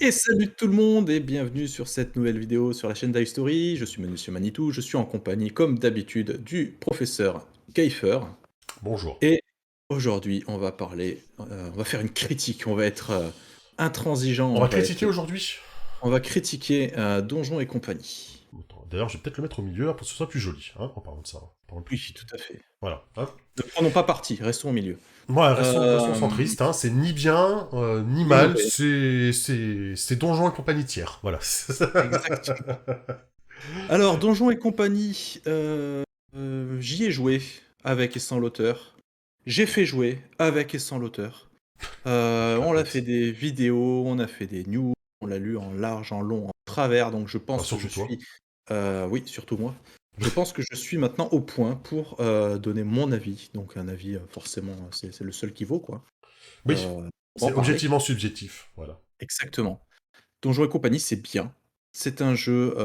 Et salut tout le monde et bienvenue sur cette nouvelle vidéo sur la chaîne d'iStory. Je suis Monsieur Manitou, je suis en compagnie comme d'habitude du professeur Kiefer. Bonjour. Et aujourd'hui on va parler, on va faire une critique, on va être intransigeant, On va critiquer aujourd'hui. on va critiquer Donjons et compagnie. Attends, d'ailleurs, je vais peut-être le mettre au milieu hein, pour que ce soit plus joli, hein, en parlant de ça. En parlant Oui, tout à fait. Voilà. Hein. Ne prenons pas parti, restons au milieu. Voilà, restons Euh, centristes, hein, c'est ni bien, ni Ni mal, mauvais, c'est Donjons et compagnie tiers. Voilà. exactement. Alors Donjons et compagnie, j'y ai joué avec et sans l'auteur. J'ai fait jouer avec et sans l'auteur. On a fait Claquette. des vidéos, on a fait des news, on l'a lu en large, en long, en travers, donc je Enfin, pense que je surtout toi. suis, oui, surtout moi. Je pense que je suis maintenant au point pour, donner mon avis, donc un avis, forcément, c'est le seul qui vaut, quoi. Oui, On va c'est en parler. objectivement subjectif. Voilà. Exactement. Donjons& et compagnie, c'est bien. C'est un jeu,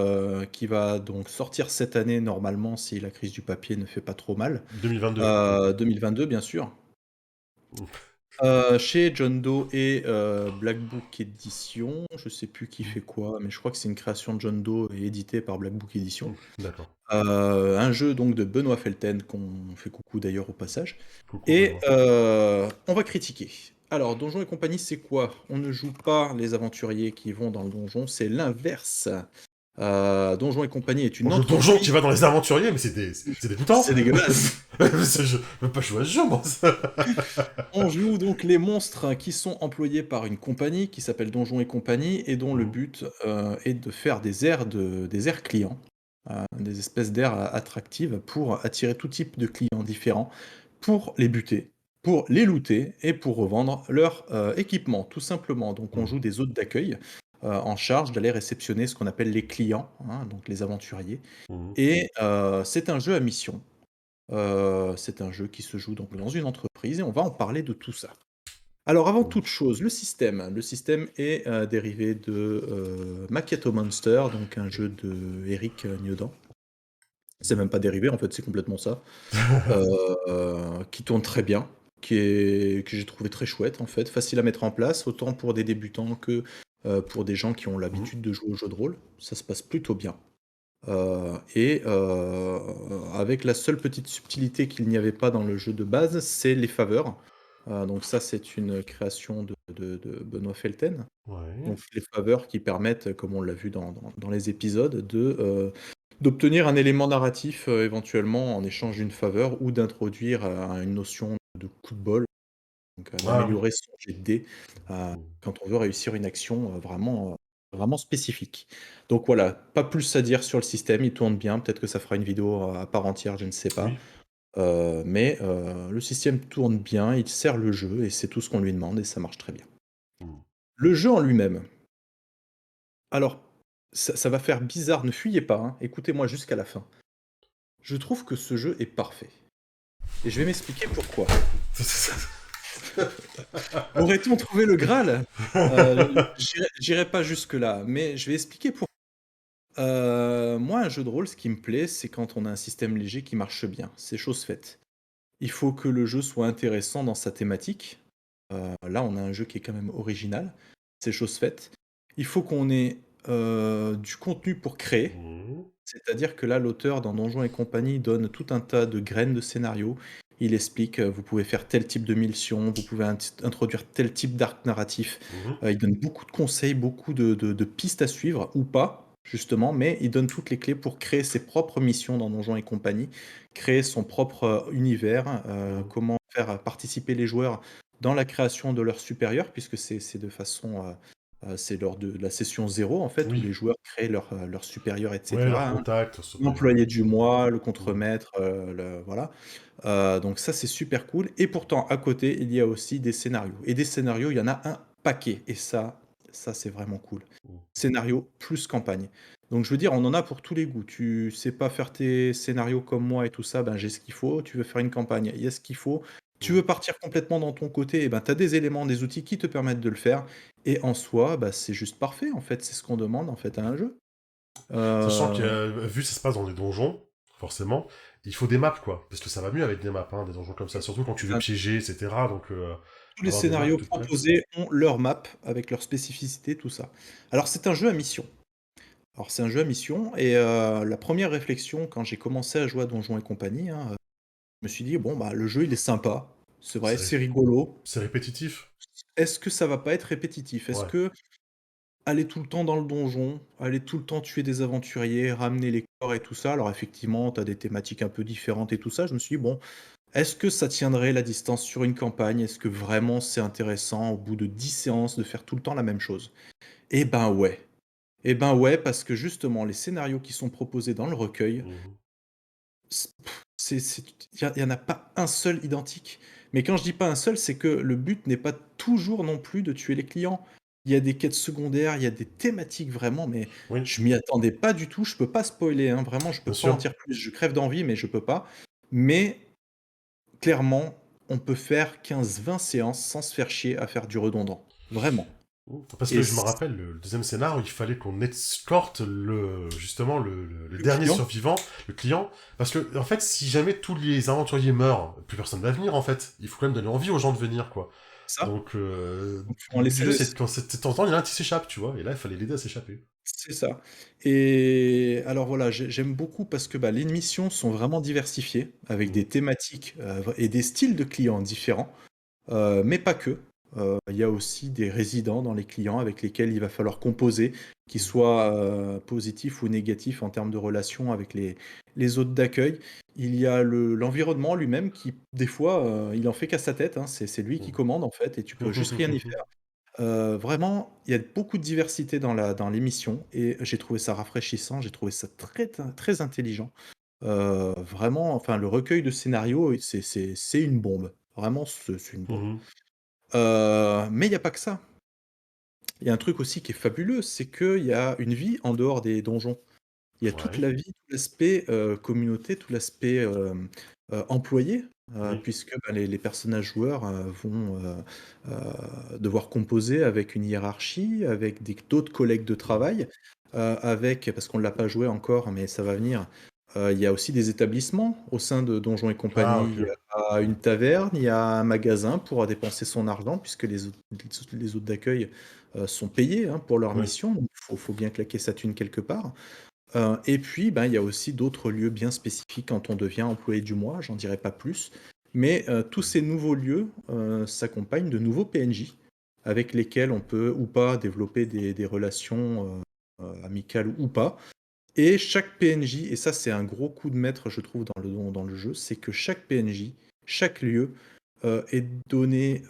qui va donc sortir cette année normalement si la crise du papier ne fait pas trop mal. 2022. 2022 bien sûr. Chez John Doe et Black Book Edition, je sais plus qui fait quoi, mais je crois que c'est une création de John Doe et édité par Black Book Edition. D'accord. Un jeu donc de Benoît Felten, qu'on fait coucou d'ailleurs au passage. Coucou Et Benoît. on va critiquer. Alors, Donjons et compagnie, c'est quoi? On ne joue pas les aventuriers qui vont dans le donjon, c'est l'inverse. Donjons et compagnie est On une joue le donjon entreprise. qui va dans les aventuriers, mais c'est dégoûtant. C'est dégueulasse. Je veux pas jouer à ce jeu, moi. On joue donc les monstres qui sont employés par une compagnie qui s'appelle Donjons et compagnie et dont le Mhm. but est de faire des aires clients, des espèces d'aires attractives pour attirer tout type de clients différents, pour les buter, pour les looter et pour revendre leur équipement, tout simplement. Donc on Mhm. joue des hôtes d'accueil en charge d'aller réceptionner ce qu'on appelle les clients, hein, donc les aventuriers. Mhm. Et c'est un jeu à mission. C'est un jeu qui se joue donc dans une entreprise et on va en parler de tout ça. Alors avant toute Mhm. chose, le système. Le système est, dérivé de, Macchiato Monster, donc un jeu de Eric Nieudant. C'est même pas dérivé, en fait, c'est complètement ça. Qui tourne très bien, que j'ai trouvé très chouette, en fait, facile à mettre en place, autant pour des débutants que, pour des gens qui ont Mhm. l'habitude de jouer aux jeux de rôle. Ça se passe plutôt bien. Avec la seule petite subtilité qu'il n'y avait pas dans le jeu de base, c'est les faveurs. Donc ça, c'est une création de Benoît Felten. Ouais. Donc les faveurs qui permettent, comme on l'a vu dans les épisodes, d'obtenir un élément narratif, éventuellement en échange d'une faveur ou d'introduire, une notion de coup de bol, donc Ah oui. d'améliorer son jet de dés, Mhm. quand on veut réussir une action, vraiment spécifique. Donc voilà, pas plus à dire sur le système, il tourne bien, peut-être que ça fera une vidéo à part entière, je ne sais pas. Oui. Le système tourne bien, il sert le jeu et c'est tout ce qu'on lui demande et ça marche très bien. Mhm. Le jeu en lui-même, alors ça va faire bizarre, ne fuyez pas, hein, écoutez-moi jusqu'à la fin. Je trouve que ce jeu est parfait et je vais m'expliquer pourquoi. Aurait-on trouvé le Graal? J'irai pas jusque-là, mais je vais expliquer pourquoi. Moi, un jeu de rôle, ce qui me plaît, c'est quand on a un système léger qui marche bien. C'est chose faite. Il faut que le jeu soit intéressant dans sa thématique. Là, on a un jeu qui est quand même original. C'est chose faite. Il faut qu'on ait, du contenu pour créer. Mhm. C'est-à-dire que là, l'auteur dans Donjons& et compagnie donne tout un tas de graines de scénario. Il explique, vous pouvez faire tel type de mission, vous pouvez introduire tel type d'arc narratif. Mhm. Il donne beaucoup de conseils, beaucoup de pistes à suivre ou pas, justement, mais il donne toutes les clés pour créer ses propres missions dans Donjons& et compagnie, créer son propre, univers, Mhm. comment faire participer les joueurs dans la création de leurs supérieurs puisque c'est de façon, c'est lors de la session 0 en fait, où Oui. les joueurs créent leurs supérieurs et Ouais, leur cetera, hein. contact serait... L'employé du mois, le Mhm. contremaître, le voilà. Donc ça, c'est super cool et pourtant, à côté, il y a aussi des scénarios et des scénarios, il y en a un paquet et ça, c'est vraiment cool. Mhm. Scénario plus campagne. Donc je veux dire, on en a pour tous les goûts. Tu sais pas faire tes scénarios comme moi et tout ça, ben, j'ai ce qu'il faut. Tu veux faire une campagne, il y a ce qu'il faut. Tu Mhm. veux partir complètement dans ton côté et ben, tu as des éléments, des outils qui te permettent de le faire et en soi, bah, c'est juste parfait, en fait. C'est ce qu'on demande, en fait, à un jeu. Sachant que, Heu vu que ça se passe dans des donjons, forcément, il faut des maps, quoi. Parce que ça va mieux avec des maps, hein, des donjons comme ça. Surtout quand tu veux Ben, piéger, etc. Donc, tous les avoir des maps scénarios toutes prêtes. proposés ont leur map avec leurs spécificités, tout ça. Alors c'est un jeu à mission. Alors c'est un jeu à mission et la première réflexion quand j'ai commencé à jouer à Donjons& et compagnie, hein, je me suis dit: «Bon, bah, le jeu il est sympa, c'est vrai, C'est c'est ré- rigolo. c'est répétitif. Est-ce que ça va pas être répétitif? Est-ce Ouais. que aller tout le temps dans le donjon, aller tout le temps tuer des aventuriers, ramener les corps et tout ça», alors effectivement, tu as des thématiques un peu différentes et tout ça, je me suis dit: «Bon, est-ce que ça tiendrait la distance sur une campagne? Est-ce que vraiment c'est intéressant au bout de 10 séances de faire tout le temps la même chose?» Eh ben ouais. Eh ben ouais, parce que justement les scénarios qui sont proposés dans le recueil, Mhm. c'est il y en a pas un seul identique. Mais quand je dis pas un seul, c'est que le but n'est pas toujours non plus de tuer les clients. Il y a des quêtes secondaires, il y a des thématiques vraiment, mais Oui, je m'y attendais pas du tout. Je peux pas spoiler, hein, vraiment, je peux bien pas en sûr. dire plus. Je crève d'envie, mais je peux pas. Mais clairement, on peut faire 15-20 séances sans se faire chier à faire du redondant. Vraiment. Parce Et que je me c rappelle, le deuxième scénar, il fallait qu'on escorte justement, le le dernier client, survivant, le client. Parce que, en fait, si jamais tous les aventuriers meurent, plus personne va venir, en fait. Il faut quand même donner envie aux gens de venir, quoi. ça, Donc, donc le on but du laissait jeu, c'est quand c'est de temps en temps, il y en a un qui s'échappe, tu vois. Et là, il fallait l'aider à s'échapper. c'est ça. Et alors voilà, j'aime beaucoup parce que, bah, les missions sont vraiment diversifiées avec des Mhm. thématiques, et des styles de clients différents, mais pas que. Il y a aussi des résidents dans les clients avec lesquels il va falloir composer, qu'ils Mhm. soient, positifs ou négatifs en termes de relations avec les hôtes d'accueil. Il y a l'environnement lui-même qui, des fois, il en fait qu'à sa tête, hein. C'est lui qui Mhm. commande en fait et tu peux juste rien y faire. Vraiment, il y a beaucoup de diversité dans l'émission et j'ai trouvé ça rafraîchissant, j'ai trouvé ça très intelligent. Vraiment, enfin, le recueil de scénarios, c'est une bombe. Vraiment, c'est une bombe. Mhm. Mais il y a pas que ça. Il y a un truc aussi qui est fabuleux, c'est qu'il y a une vie en dehors des donjons. Il y a toute Ouais. la vie, tout l'aspect, communauté, tout l'aspect, employé, Oui. puisque, bah, les personnages joueurs, vont, devoir composer avec une hiérarchie, avec des d'autres collègues de Mhm. travail, avec parce qu'on ne l'a pas joué encore, mais ça va venir, il y a aussi des établissements au sein de Donjons& et Ah, compagnie. ok. Il y a Mhm. une taverne, il y a un magasin pour dépenser son argent puisque les hôtes d'accueil, sont payés, hein, pour leur Oui. mission, donc faut bien claquer sa thune quelque part. Et puis, ben, il y a aussi d'autres lieux bien spécifiques quand on devient employé du mois, j'en dirai pas plus. Mais, tous ces nouveaux lieux, s'accompagnent de nouveaux PNJ avec lesquels on peut ou pas développer des relations, amicales ou pas. Et chaque PNJ, et ça c'est un gros coup de maître je trouve dans le jeu, c'est que chaque PNJ, chaque lieu, est donné,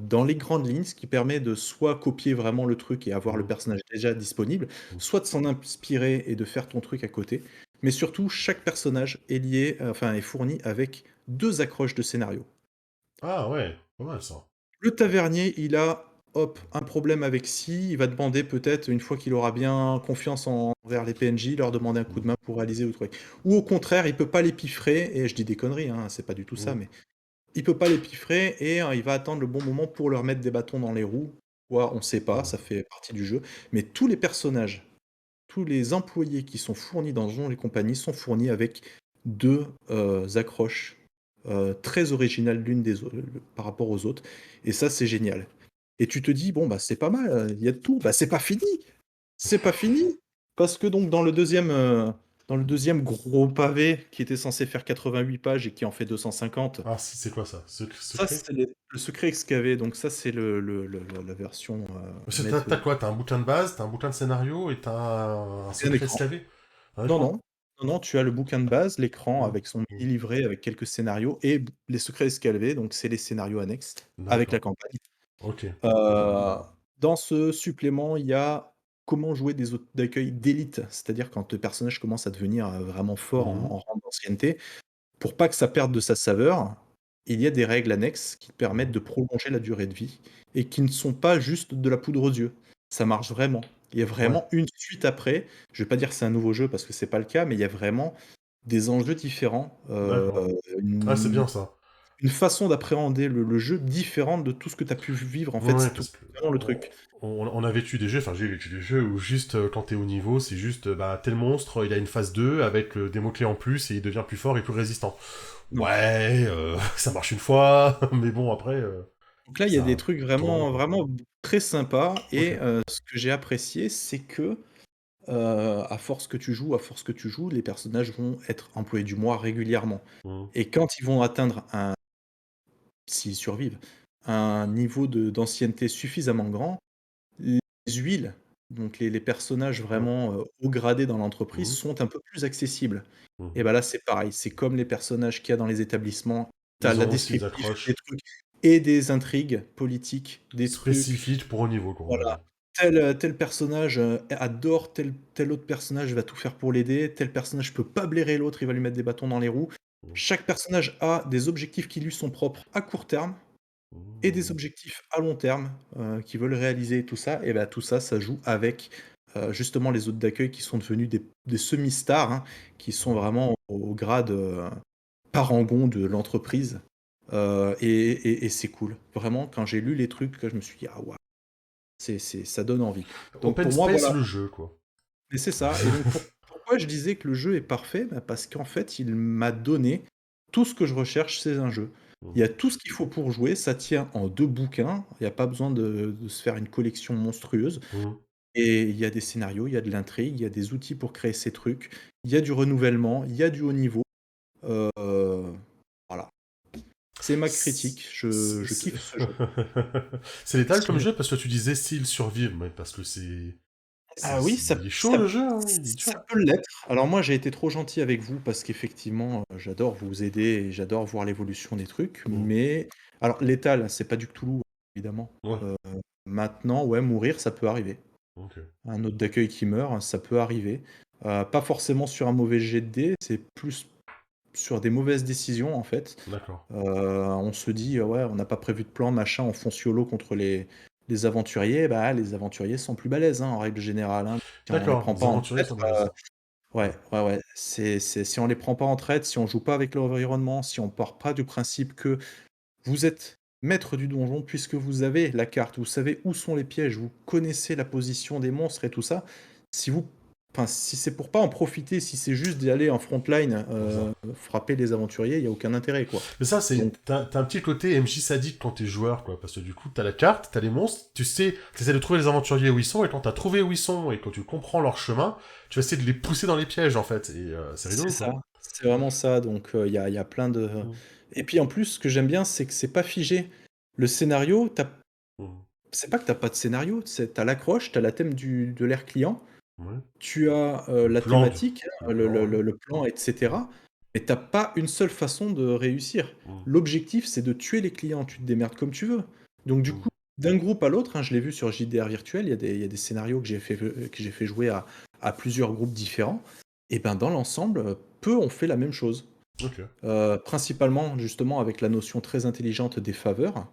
dans les grandes lignes, ce qui permet de soit copier vraiment le truc et avoir le Mhm. personnage déjà disponible, Mhm. soit de s'en inspirer et de faire ton truc à côté. Mais surtout, chaque personnage est lié, enfin est fourni avec 2 accroches de scénario. Ah, ouais. Pas mal, ça. Le tavernier, il a, hop, un problème avec ci, il va demander peut-être, une fois qu'il aura bien confiance envers les PNJ, leur demander un coup Mhm. de main pour réaliser le truc. Ou au contraire, il peut pas les piffrer, et je dis des conneries, hein, c'est pas du tout ça, Mhm. mais il peut pas les piffrer et il va attendre le bon moment pour leur mettre des bâtons dans les roues. Quoi, on sait pas, Mhm. ça fait partie du jeu. Mais tous les personnages, tous les employés qui sont fournis dans Donjons& et compagnie sont fournis avec 2 accroches, très originales l'une des au par rapport aux autres, et ça, c'est génial. Et tu te dis: «Bon, bah, c'est pas mal, il y a de tout». Bah, c'est pas fini! C'est pas fini! Parce que donc dans le deuxième gros pavé qui était censé faire 88 pages et qui en fait 250, Ah, c'est quoi ça? ça, Secret? c'est le secret excavé, donc ça, c'est la version, Parce que maître t'as quoi? T'as un bouquin de base, t'as un bouquin de scénario et t'as un c'est un secret écran. escavé? Un Non, écran? non. Non, non, tu as le bouquin de base, l'écran Mhm. avec son Mhm. mini livret avec quelques scénarios et les secrets escalvés, donc c'est les scénarios annexes avec la D'accord. campagne. Ok. Heu, dans ce supplément, il y a comment jouer des hôtes d'accueil d'élite, c'est-à-dire quand le personnage commence à devenir, vraiment fort en Mhm. rang d'ancienneté. Pour pas que ça perde de sa saveur, il y a des règles annexes qui permettent Mhm. de prolonger la durée de vie et qui ne sont pas juste de la poudre aux yeux. Ça marche vraiment. Il y a Ouais. vraiment une suite après. Je vais pas dire que c'est un nouveau jeu parce que c'est pas le cas, mais il y a vraiment des enjeux différents, D'accord. Ah, c'est une bien ça. une façon d'appréhender le jeu différente de tout ce que tu as pu vivre, en fait, Ouais, c'est tout parce que vraiment le on, truc. on a vécu des jeux, enfin j'ai vécu des jeux où juste quand t'es au niveau, c'est juste bah tel monstre, il a une phase 2 avec des mots-clés en plus et il devient plus fort et plus résistant. Non. Ouais, ça marche une fois, mais bon après, Donc là, il y a des ça trucs tourne en rond vraiment quoi. vraiment très sympas Ok. et ce que j'ai apprécié, c'est que, à force que tu joues, les personnages vont être employés du mois régulièrement Mhm. et quand ils vont atteindre s'ils survivent, un niveau d'ancienneté suffisamment grand, les huiles, donc les personnages Ouais. vraiment, haut gradés dans l'entreprise Mhm. sont un peu plus accessibles et Mhm. bah, là, c'est pareil, c'est comme les personnages qu'il y a dans les établissements. Tu as Ils la ont aussi des descriptif des accroches trucs et des intrigues politiques, des trucs, spécifiques pour haut niveau quoi, on va voilà, dire. tel personnage, adore tel autre personnage, va tout faire pour l'aider, tel personnage peut pas blairer l'autre, il va lui mettre des bâtons dans les roues. Mhm. Chaque personnage a des objectifs qui lui sont propres à court terme et des Mhm. objectifs à long terme, qu'ils veulent réaliser tout ça et bah, tout ça, ça joue avec, justement les hôtes d'accueil qui sont devenus des semi-stars, hein, qui sont Mhm. vraiment au grade, parangon de l'entreprise, et c'est cool. Vraiment, quand j'ai lu les trucs, je me suis dit: «Ah waouh!» C'est ça donne envie. Donc Open pour moi, Space voilà, le jeu quoi. et c'est ça et donc pourquoi je disais que le jeu est parfait? Bah, parce qu'en fait, il m'a donné tout ce que je recherche chez un jeu. Il y a Mhm. tout ce qu'il faut pour jouer, ça tient en 2 bouquins, il y a pas besoin de se faire une collection monstrueuse Mhm. et il y a des scénarios, il y a de l'intrigue, il y a des outils pour créer ces trucs, il y a du renouvellement, il y a du haut niveau, heu, voilà. C'est ma C'est critique, c'est- je c'est- kiffe ce jeu. c'est létal comme Sinon, jeu parce que tu disais s'il survive, mais parce que ah oui, il est chaud le jeu, hein, il est dur. ça peut l'être. Alors moi, j'ai été trop gentil avec vous parce qu'effectivement, j'adore vous aider et j'adore voir l'évolution des trucs, Mhm. mais alors létal, c'est pas du Cthulhu, évidemment. Ouais, Heu, Maintenant, ouais, mourir, ça peut arriver. ok. Un hôte d'accueil qui meurt, ça peut arriver. Pas forcément sur un mauvais jet de dés, c'est plus sur des mauvaises décisions, en fait. D'accord. On se dit: «Ouais, on n'a pas prévu de plan, machin, on fonce YOLO contre les aventuriers». Bah, les aventuriers sont plus balèzes, hein, en règle générale, hein. Si on les D'accord, prend les pas en aventuriers traître, sont balèzes. ouais, Ouais. ouais, ouais, c'est si on les prend pas en traître, si on joue pas avec l'environnement, si on part pas du principe que vous êtes maître du donjon puisque vous avez la carte, vous savez où sont les pièges, vous connaissez la position des monstres et tout ça. Si vous si c'est pour pas en profiter, si c'est juste d'y aller en front line, C'est ça. frapper les aventuriers, il y a aucun intérêt, quoi. Mais ça, Donc t'as un petit côté MJ sadique quand t'es joueur, quoi, parce que du coup, t'as la carte, t'as les monstres, tu sais, t'essaies de trouver les aventuriers où ils sont, et quand t'as trouvé où ils sont, et quand tu comprends leur chemin, tu vas essayer de les pousser dans les pièges, en fait, et c'est c'est rigolo, ça, quoi. c'est vraiment ça, donc il y a plein de Mm. et puis en plus, ce que j'aime bien, c'est que c'est pas figé. Le scénario, Mm. c'est pas que tu pas de scénario, c'est tu l'accroche, tu as la thème de l'air client. Ouais. Tu as, Le la plan, thématique, le plan, ouais. le plan et cetera, mais tu as pas une seule façon de réussir. Mm. L'objectif, c'est de tuer les clients, tu te démerdes comme tu veux. Donc du Mm. coup, d'un groupe à l'autre, hein, je l'ai vu sur JDR Virtuel, il y a des scénarios que j'ai fait jouer à plusieurs groupes différents et ben, dans l'ensemble, peu ont fait la même chose. Ok. Principalement, justement, avec la notion très intelligente des faveurs,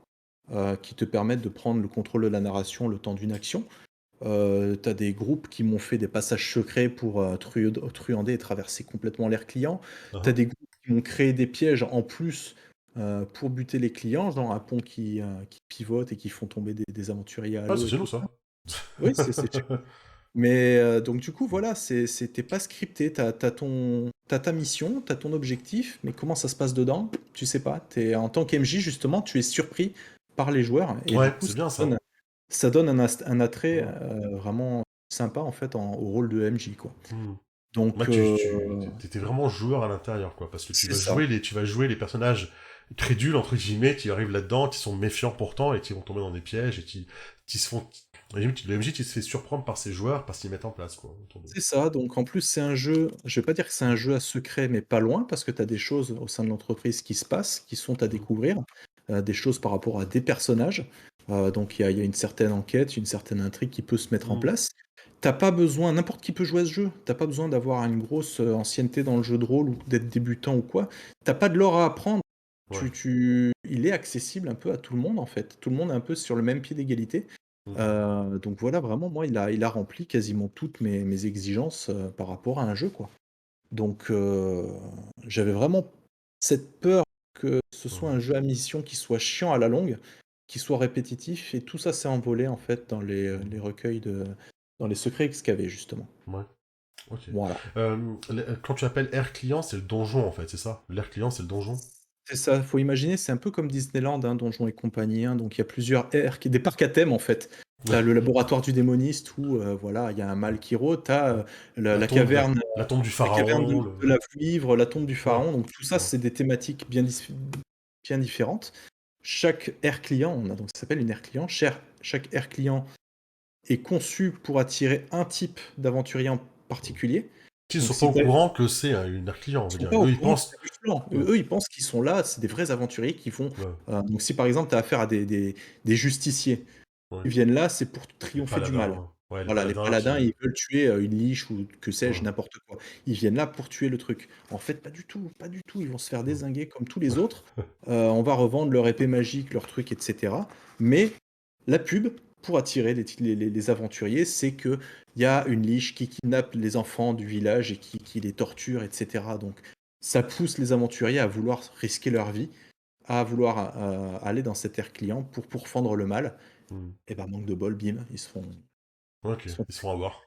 qui te permettent de prendre le contrôle de la narration le temps d'une action. Tu des groupes qui m'ont fait des passages secrets pour, truander et traverser complètement l'air client. T'as Uh-huh. des groupes qui m'ont créé des pièges en plus, pour buter les clients, genre un pont qui pivote et qui font tomber des aventuriers à Ah, l'eau c'est et chez tout nous, ça. ça. Oui, c'est mais donc du coup, voilà, tu pas scripté. T'as ta mission, t'as ton objectif, mais comment ça se passe dedans? Tu sais pas. Tu en tant qu'MJ, justement, tu es surpris par les joueurs et du Ouais, coup, c'est bien, ça. ça donne un attrait, Mm. vraiment sympa, en fait, au rôle de MJ, quoi. Mm. Bah, Donc t'étais vraiment joueur à l'intérieur, quoi, parce que c'est ça. tu vas jouer les personnages crédules, entre guillemets, qui arrivent là-dedans, qui sont méfiants pourtant, et qui vont tomber dans des pièges, et qui se font, limite, le MJ, qui se fait surprendre par ses joueurs, parce qu'ils mettent en place, quoi, autour d'eux. C'est ça, donc en plus, c'est un jeu je vais pas dire que c'est un jeu à secret, mais pas loin, parce que tu as des choses au sein de l'entreprise qui se passent, qui sont à Mm. découvrir, des choses par rapport à des personnages. Donc il y a une certaine enquête, une certaine intrigue qui peut se mettre en Mm. place. T'as pas besoin n'importe qui peut jouer à ce jeu. T'as pas besoin d'avoir une grosse, ancienneté dans le jeu de rôle ou d'être débutant ou quoi. T'as pas de lore à apprendre. Ouais. Il est accessible un peu à tout le monde, en fait. Tout le monde est un peu sur le même pied d'égalité. Mm. Donc voilà, vraiment, moi, il a rempli quasiment toutes mes exigences, par rapport à un jeu, quoi. Donc j'avais vraiment cette peur que ce soit Mmh. un jeu à mission qui soit chiant à la longue, qui soit répétitif et tout ça s'est envolé en fait dans les Mmh. recueils de dans les secrets excavés justement. Ouais, ok. Voilà. Quand tu appelles Air Client, c'est le donjon en fait, c'est ça? L'air client, c'est le donjon? C'est ça, faut imaginer, c'est un peu comme Disneyland, hein, Donjons et compagnie, hein, donc il y a plusieurs aires qui des parcs à thème en fait. Tu as le laboratoire du démoniste où, voilà, il y a un mal qui rôde, tu as, la La la tombe, caverne, la tombe du la caverne pharaon, de la vouivre, la tombe du Ouais, pharaon, donc tout ça, ouais. c'est des thématiques bien différentes. Chaque aire client, on a donc ça s'appelle une aire client, chaque aire client est conçu pour attirer un type d'aventurier en particulier. Qui ne Donc sont pas si au tu courant que c'est une air client, on Ils veut sont dire. pas au Eux, ils courant que pensent. c'est du flan. Ouais, Eux, ils pensent qu'ils sont là, c'est des vrais aventuriers qui vont, ouais, donc si par exemple tu as affaire à des justiciers, ouais. ils viennent là, c'est pour Les triompher du mal. paladins, ouais, les Voilà, les paladins paladins, qui. ils veulent tuer, une liche ou que sais-je, Ouais, n'importe quoi. Ils viennent là pour tuer le truc. En fait, pas du tout, pas du tout, ils vont se faire ouais. dézinguer comme tous les autres. On va revendre leur épée magique, leurs trucs et cetera. Mais la pub, pour attirer les aventuriers, c'est qu'il y a une liche qui kidnappe les enfants du village et qui les torture et cetera. Donc ça pousse les aventuriers à vouloir risquer leur vie, à vouloir, aller dans cette ère client pour pourfendre le mal. Hmm. Et ben, manque de bol, bim, Ok, ils se font ils se font avoir.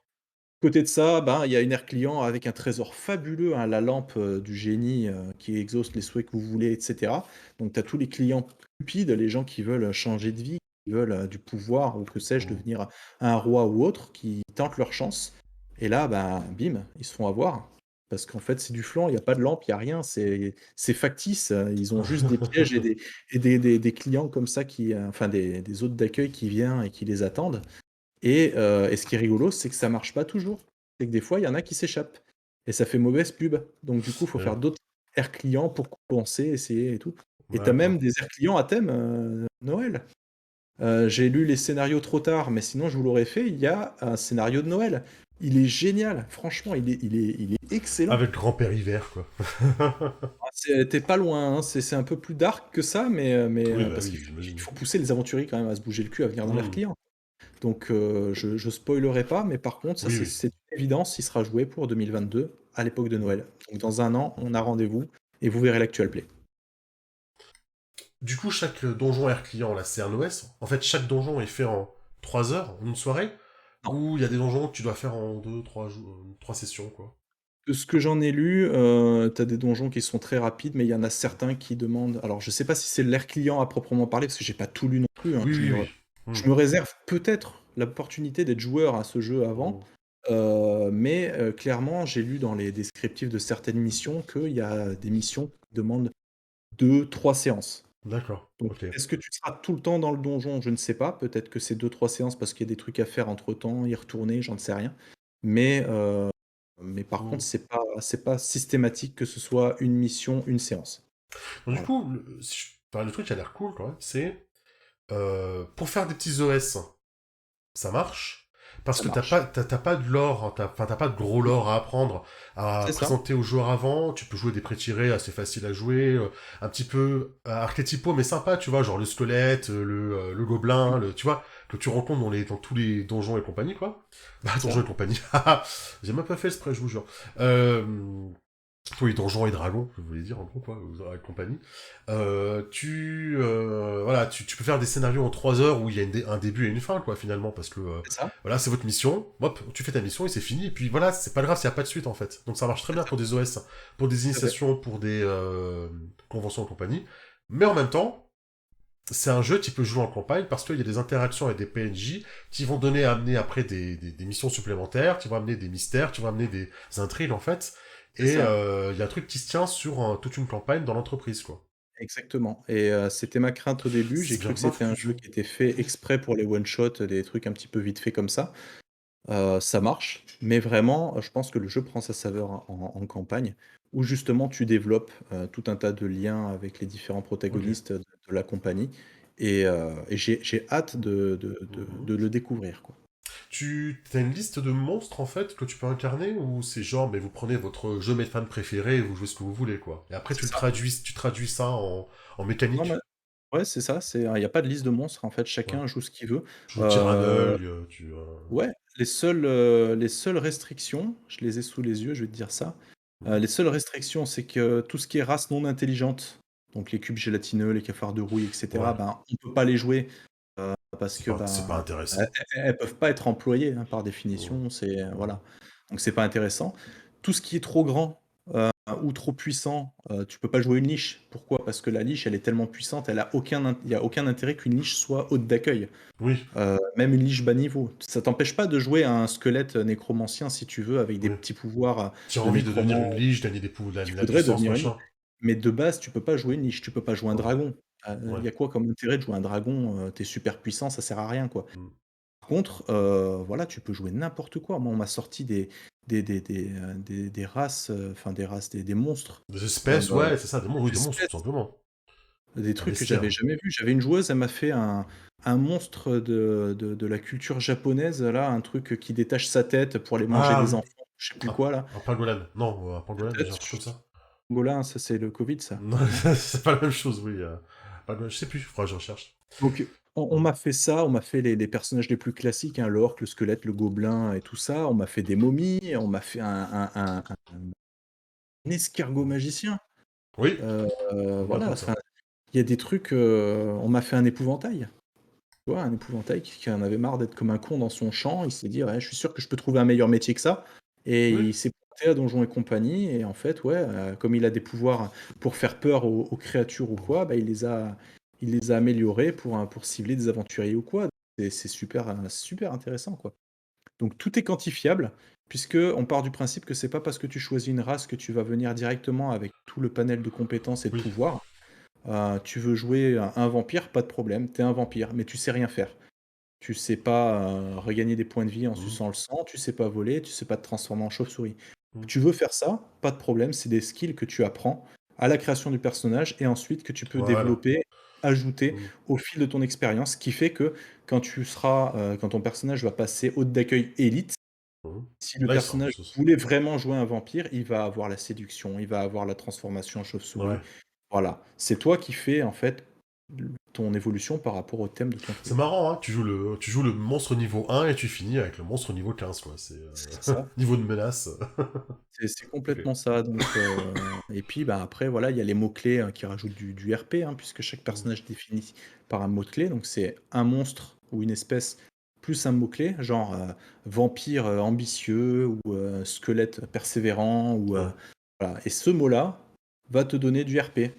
côté de ça, ben, il y a une aire client avec un trésor fabuleux, hein, la lampe, du génie, qui exauce les souhaits que vous voulez et cetera. Donc tu as tous les clients cupides, les gens qui veulent changer de vie, qui veulent, du pouvoir ou que sais-je, Hmm. devenir un roi ou autre, qui tentent leur chance et là, ben, bim, ils se font avoir. Parce qu'en fait, c'est du flan, il y a pas de lampe, il y a rien, c'est factice, ils ont juste des pièges et des clients comme ça qui, enfin des hôtes d'accueil qui viennent et qui les attendent et ce qui est rigolo, c'est que ça marche pas toujours. C'est que des fois, il y en a qui s'échappent et ça fait mauvaise pub. Donc du coup, il faut faire Ouais, d'autres aires clients pour compenser, essayer et tout et tu as même d'accord. des aires clients à thème, Noël. J'ai lu les scénarios trop tard, mais sinon je vous l'aurais fait. Il y a un scénario de Noël. Il est génial, franchement, il est excellent. Avec grand-père hiver, quoi. Ah, tu pas loin, hein, c'est un peu plus dark que ça, Oui, bah parce oui, qu'il j'imagine. faut pousser les aventuriers quand même à se bouger le cul, à venir dans l'air Hmm. client. Donc, je spoilerai pas, mais par contre, ça, Oui, c'est oui. c'est une évidence, il sera joué pour 2022, à l'époque de Noël. Donc dans un an, on a rendez-vous et vous verrez l'actual play. Du coup, chaque donjon air client, là, c'est un OS. En fait, chaque donjon est fait en 3 heures, en une soirée. Non. Ou il y a des donjons que tu dois faire en 2, 3 jours, 3 sessions, quoi. De ce que j'en ai lu, tu des donjons qui sont très rapides, mais il y en a certains qui demandent alors je sais pas si c'est l'air client à proprement parler, parce que j'ai pas tout lu non plus, hein. Oui, Je oui, me oui. Hmm. je me réserve peut-être l'opportunité d'être joueur à ce jeu avant, Hmm. mais clairement, j'ai lu dans les descriptifs de certaines missions qu'il y a des missions qui demandent 2, 3 séances. D'accord, Donc, ok. est-ce que tu seras tout le temps dans le donjon? Je ne sais pas. Peut-être que c'est 2, 3 séances parce qu'il y a des trucs à faire entre temps, y retourner, j'en sais rien. Mais par Hmm. contre, c'est pas systématique que ce soit une mission, une séance. Donc, du Voilà. coup, enfin, le truc qui a l'air cool, quand même, c'est pour faire des petits OS, ça marche. Parce Ça que marche. t'as pas de lore, hein, enfin, t'as pas de gros Oui, lore à apprendre, à c'est ça. présenter aux joueurs avant. Tu peux jouer des pré-tirés assez faciles à jouer, un petit peu archétypaux mais sympa, tu vois, genre le squelette, le Mmh, gobelin, tu vois, que tu rencontres dans tous les donjons et compagnie, quoi. Bah, c'est donjons ça. et compagnie. J'ai même pas fait exprès, je vous jure. Oui, Donjons et Dragons, je voulais dire, en gros, quoi, et compagnie. Voilà, tu peux faire des scénarios en 3 heures où il y a un début et une fin, quoi, finalement, parce que, C'est ça. voilà, c'est votre mission, hop, tu fais ta mission et c'est fini, et puis voilà, c'est pas grave s'il n'y a pas de suite, en fait. Donc ça marche très C'est bien ça. pour des OS, pour des Tout à fait. initiations, pour des conventions et compagnie. Mais en même temps, c'est un jeu qui peut jouer en campagne parce qu'il y a des interactions avec des PNJ qui vont amener après des missions supplémentaires, qui vont amener des mystères, qui vont amener des intrigues en fait. C'est Et ça. il y a un truc qui se tient sur toute une campagne dans l'entreprise, quoi. Exactement et c'était ma crainte au début. J'ai C'est cru bien, que bien c'était un foutu, jeu ça. qui était fait exprès pour les one shot, des trucs un petit peu vite fait comme ça. Ça marche, mais vraiment, je pense que le jeu prend sa saveur en campagne, où justement tu développes, tout un tas de liens avec les différents Ok. protagonistes de la compagnie et j'ai hâte Mhm. de le découvrir, quoi. Tu as une liste de monstres en fait que tu peux incarner ou c'est genre mais vous prenez votre jeu fan préféré et vous jouez ce que vous voulez quoi. Et après C'est ça. tu traduis ça en Non, mais mécanique. ouais, c'est ça, il y a pas de liste de monstres, en fait, Ouais. chacun joue ce qu'il veut. Tu joues Heu, Tyrannogue, ouais, les seules restrictions, je les ai sous les yeux, je vais te dire ça. Mhm. Les seules restrictions, c'est que tout ce qui est race non intelligente, donc les cubes gélatineux, les cafards de rouille, et cetera, Ouais. ben, on peut pas les jouer, parce que, C'est pas ben, intéressant. elles peuvent pas être employées, hein, par Mmh. définition, c'est, Mmh. voilà. Donc c'est pas intéressant. Tout ce qui est trop grand, ou trop puissant, tu peux pas jouer une liche. Pourquoi? Parce que la liche, elle est tellement puissante, elle a aucun int il y a aucun intérêt qu'une liche soit haute d'accueil. Oui, Même une liche bas niveau. Ça t'empêche pas de jouer à un squelette, nécromancien si tu veux, avec des oui. petits pouvoirs, Tu as de envie de devenir nécromant une liche, gagner de qui la voudrait puissance, devenir une liche. machin. Mais de base, tu peux pas jouer une liche, tu peux pas jouer un Ouais, dragon. Il ouais. y a quoi comme intérêt de jouer un dragon? Tu super puissant, ça sert à rien, quoi. Mmh. Par contre, voilà, tu peux jouer n'importe quoi. Moi, on m'a sorti des races, enfin des races, des monstres, Des heu, espèces, ouais, c'est ça, oui, des des monstres, tout espèces, simplement. des Un trucs que bestiaire. j'avais jamais vus. J'avais une joueuse, elle m'a fait un monstre de la culture japonaise, là, un truc qui détache sa tête pour aller manger Ah les oui, enfants, je sais plus quoi là. un pangolin. Non, un pangolin, j'ai Peut-être, un truc comme ça. Angola, ça c'est le Covid ça, Non, non? c'est pas la même chose, oui. Je sais plus, faudra que je recherche. Donc on Mm. m'a fait ça, on m'a fait les personnages les plus classiques, hein, l'orque, le squelette, le gobelin et tout ça. On m'a fait des momies, on m'a fait un escargot magicien, Oui, heu, on voilà, comme enfin, ça. il y a des trucs, on m'a fait un épouvantail. Tu vois? Un épouvantail qui en avait marre d'être comme un con dans son champ. Il s'est dit: «Ouais, je suis sûr que je peux trouver un meilleur métier que ça» et Oui, il s'est pointé à Donjons& et compagnie et en fait, ouais, comme il a des pouvoirs pour faire peur aux créatures ou quoi, bah, il les a améliorés pour cibler des aventuriers ou quoi. C'est super, super intéressant, quoi. Donc tout est quantifiable puisque on part du principe que c'est pas parce que tu choisis une race que tu vas venir directement avec tout le panel de compétences et de oui. pouvoirs. Tu veux jouer un vampire, pas de problème, tu es un vampire, mais tu sais rien faire. Tu sais pas, regagner des points de vie en Mm, suçant le sang, tu sais pas voler, tu sais pas te transformer en chauve-souris. mm. Tu veux faire ça, pas de problème, c'est des skills que tu apprends à la création du personnage et ensuite que tu peux Voilà. développer, ajouter Mm, au fil de ton expérience, ce qui fait que quand ton personnage va passer hôte d'accueil élite, mm. si le Là, il sera un peu personnage sauce. voulait vraiment jouer un vampire, il va avoir la séduction, il va avoir la transformation en chauve-souris. Ouais. Voilà, c'est toi qui fais en fait ton évolution par rapport au thème de ton C'est truc. marrant, hein, tu joues le monstre niveau 1 et tu finis avec le monstre niveau 15, quoi. C'est C'est ça. niveau de menace. C'est Ok. complètement ça, donc et puis, bah, après voilà, il y a les mots-clés, qui rajoutent du RP, hein, puisque chaque Mm, personnage est défini par un mot-clé, donc c'est un monstre ou une espèce plus un mot-clé, genre, vampire, ambitieux ou squelette persévérant ou ouais. voilà et ce mot-là va te donner du RP.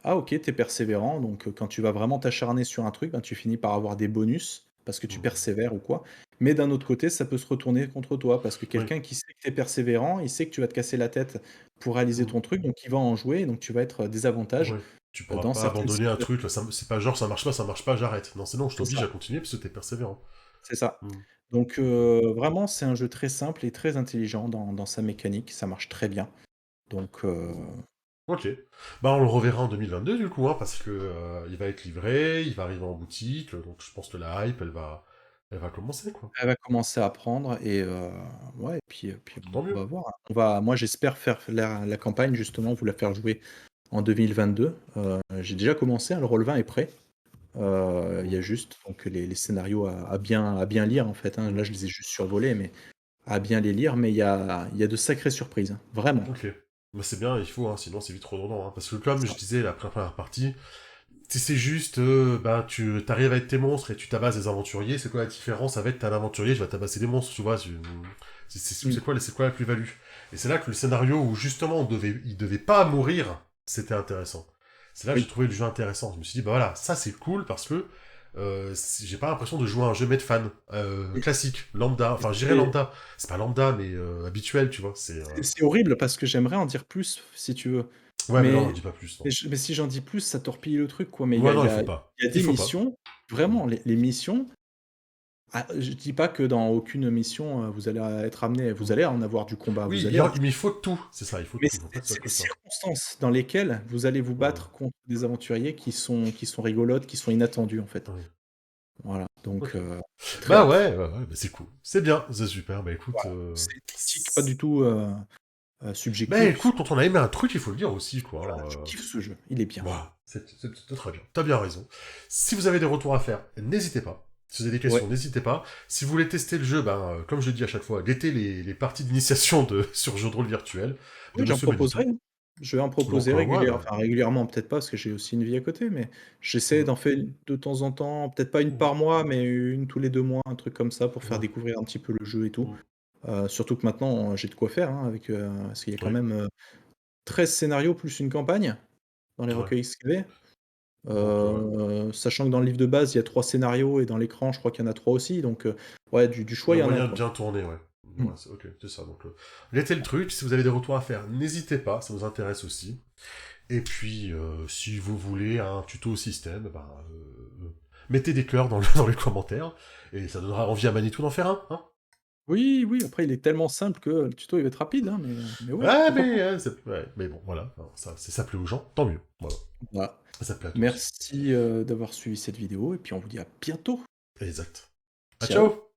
Ah OK, tu es persévérant, donc quand tu vas vraiment t'acharner sur un truc, ben, tu finis par avoir des bonus parce que tu Mm. persévères ou quoi. Mais d'un autre côté, ça peut se retourner contre toi parce que Oui. quelqu'un qui sait que tu es persévérant, il sait que tu vas te casser la tête pour réaliser Mm. ton truc, donc il va en jouer, donc tu vas être désavantage, Ouais. Tu pourras dans pas certaines abandonner un situations. truc, là, c'est pas genre ça marche pas, j'arrête. Non, c'est non, je C'est t'oblige ça, à continuer parce que t'es persévérant. c'est ça. Mm. Donc Ok. vraiment, c'est un jeu très simple et très intelligent dans sa mécanique, ça marche très bien. Donc Ok. Bah, on le reverra en 2022, du coup, hein, parce que il va être livré, il va arriver en boutique, donc je pense que la hype, elle va commencer, quoi. elle va commencer à prendre et ouais et puis Tant on va mieux. voir, hein. Moi j'espère faire la campagne justement, vous la faire jouer en 2022. J'ai déjà commencé, hein, le roll20 est prêt. Il y Mm. a juste donc les scénarios à bien lire en fait, hein. Là, Mm. je les ai juste survolés, mais à bien les lire, mais il y a de sacrées surprises, hein, vraiment. Ok. Bah, c'est bien, il faut, hein, sinon c'est vite redondant, hein, parce que comme je Ça. disais la première partie, si c'est juste, bah, tu t'arrives avec tes monstres et tu tabasses des aventuriers, c'est quoi la différence avec t'es un aventurier, tu vas tabasser des monstres, tu vois, Mmh. c'est quoi la plus-value? Et c'est là que le scénario où justement il devait pas mourir, c'était intéressant. C'est là que j'ai Oui, trouvé le jeu intéressant. Je me suis dit, bah voilà, ça c'est cool parce que j'ai pas l'impression de jouer à un jeu made fan et classique, lambda, et enfin j'irais c'est lambda, c'est pas lambda mais habituel, tu vois, c'est horrible parce que j'aimerais en dire plus, si tu veux. ouais mais non, on Mais dit pas plus, non. mais si j'en dis plus, ça torpille le truc, quoi. Mais il y Ouais a il non, y il a faut il pas. y a Il des faut pas. missions, Mm. vraiment, les missions, je dis pas que dans aucune mission, vous allez être amené vous Mm. allez en avoir du combat, Oui, vous allez mais il faut tout, c'est ça, il faut mais tout, faut pas que ce soit c'est que les ça. circonstances dans lesquelles vous allez vous Ouais, battre contre des aventuriers qui sont rigolotes, qui sont inattendues, en fait. ouais. Voilà, donc Ok. j'ai très Bah hâte. ouais, ouais, ouais, bah c'est cool. C'est bien, c'est super. Bah écoute, Voilà, c'est critique pas du tout, bah subjectif. écoute, quand on a aimé un truc, il faut le dire aussi, Voilà, quoi. je kiffe ce jeu, il est bien. Bah, c'est très bien. T'as bien raison. Si vous avez des retours à faire, n'hésitez pas. Si vous avez des Ouais, questions, n'hésitez pas. Si vous voulez tester le jeu, ben, comme je le dis à chaque fois, guettez les parties d'initiation sur jeu de rôle virtuel de oui, j'en Monsieur proposerai, Benito. hein. Je vais en Donc, proposer ouais, bah, régulièrement peut-être pas parce que j'ai aussi une vie à côté, mais j'essaie mmh, d'en faire une de temps en temps, peut-être pas une mmh, par mois, mais une tous les 2 mois, un truc comme ça pour faire ouais, découvrir un petit peu le jeu et tout. mmh, Surtout que maintenant, j'ai de quoi faire, hein, parce qu'il y a quand oui, même, 13 scénarios plus une campagne dans les ouais. recueils escalés. Donc, Sachant que dans le livre de base, il y a 3 scénarios et dans l'écran, je crois qu'il y en a 3 aussi, donc ouais, du choix, il y il a y en a, moyen de quoi. bien tourner, ouais. Mmh. Ouais, c'est OK, c'est ça. Donc, l'été le truc. Si vous avez des retours à faire, n'hésitez pas, ça nous intéresse aussi. Et puis, si vous voulez un tuto au système, ben, mettez des cœurs dans les commentaires, et ça donnera envie à Manitou d'en faire un, hein. Oui, oui, après il est tellement simple que le tuto, il va être rapide, hein, mais ouais, Ouais, pourquoi pas? mais, ouais, mais bon, voilà, hein, ça, si ça plaît aux gens, tant mieux. Voilà, Voilà. ça plaît à tous. Merci, d'avoir suivi cette vidéo et puis on vous dit à bientôt. Exact. À Ciao. ciao!